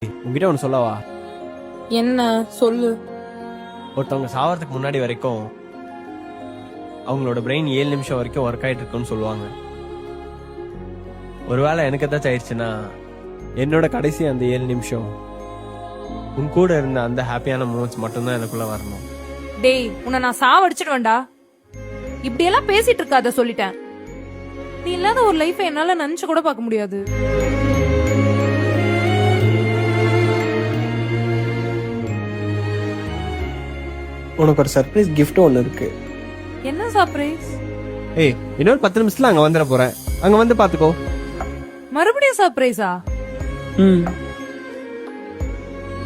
உங்ககிட்ட ஒன்று சொல்லவா? என்ன சொல்லு. ஒருத்தவங்க சாவறதுக்கு முன்னாடி வரைக்கும் அவங்களோட பிரெயின் 7 நிமிஷம் வரைக்கும் ஒர்க் ஆயிட்டு இருக்குன்னு சொல்லுவாங்க. ஒருவேளை எனக்கு ஏதாச்சும் ஆயிடுச்சுன்னா என்னோட கடைசி அந்த 7 நிமிஷம் உன் கூட இருந்த அந்த ஹாப்பியான மூமெண்ட்ஸ் மட்டும்தான் எனக்குள்ள வரணும். டேய், உன்னை நான் சாவடிச்சிடுவேன்டா. இப்படி எல்லாம் பேசிட்டு இருக்காத சொல்லிட்டேன். நீ இல்லாத ஒரு லைஃபை என்னால நினைச்சு கூட பார்க்க முடியாது. உனக்கு ஒரு சர்ப்ரைஸ் கிஃப்ட் ஒன்று இருக்கு. என்ன சர்ப்ரைஸ்? ஏய், இன்னொரு 10 நிமிஷத்துல அங்க வந்துட போறேன். அங்க வந்து பாத்துக்கோ. மறுபடியும் சர்ப்ரைஸா?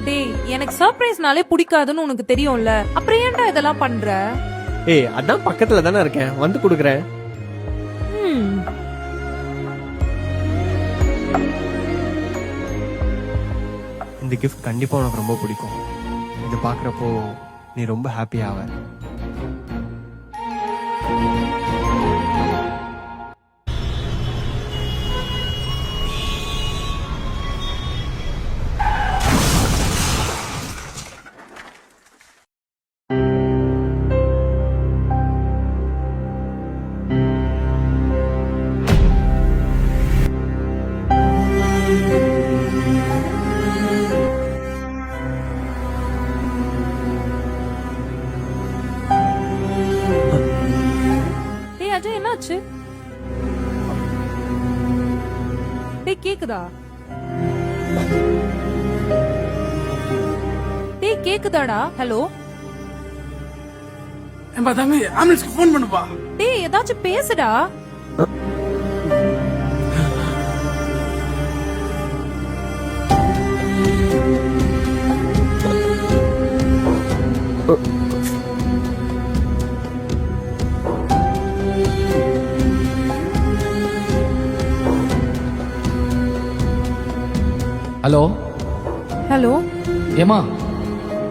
டேய், எனக்கு சர்ப்ரைஸ்னாலே பிடிக்காதுன்னு உனக்கு தெரியும்ல, அப்புறம் ஏன்டா இதெல்லாம் பண்ற? ஏய், அதான் பக்கத்துல தானே இருக்கேன், வந்து குடுக்குறேன். இந்த கிஃப்ட் கண்டிப்பா உனக்கு ரொம்ப பிடிக்கும். இது பாக்குறப்போ நீ ரொம்ப ஹாப்பி ஆவ. அஜய், என்னாச்சு? டேய், கேக்குதா? டேய், கேக்குதாடா? ஹலோ ஏம்பா தம்பி, ஆம்புலன்ஸ்க்கு ஃபோன் பண்ணுப்பா. டேய், ஏதாச்சும் பேசுடா. ஹலோ ஹலோ, ஏமா,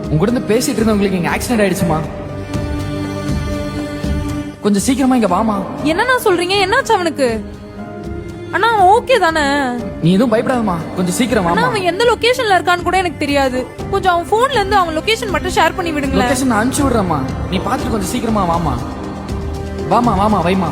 உங்க கூட இருந்து பேசிட்டு இருந்தவங்களுக்கு இங்க ஆக்சிடென்ட் ஆயிடுச்சுமா. கொஞ்சம் சீக்கிரமா இங்க வாமா. என்னண்ணா சொல்றீங்க? என்னாச்சு அவனுக்கு? அண்ணா, அவன் ஓகே தானே? நீ எதுவும் பயப்படாதமா, கொஞ்சம் சீக்கிரம் அண்ணா, வாமா. அவன் எந்த லொகேஷன்ல இருக்கான்னு கூட எனக்கு தெரியாது. கொஞ்சம் அவன் போன்ல இருந்து அவன் லொகேஷன் மட்டும் ஷேர் பண்ணி விடுங்களேன். லொகேஷன் நான் அனுப்பிச்சு விடுறேம்மா, நீ பார்த்துட்டு கொஞ்சம் சீக்கிரமா வாமா. வாமா வாமா வைமா.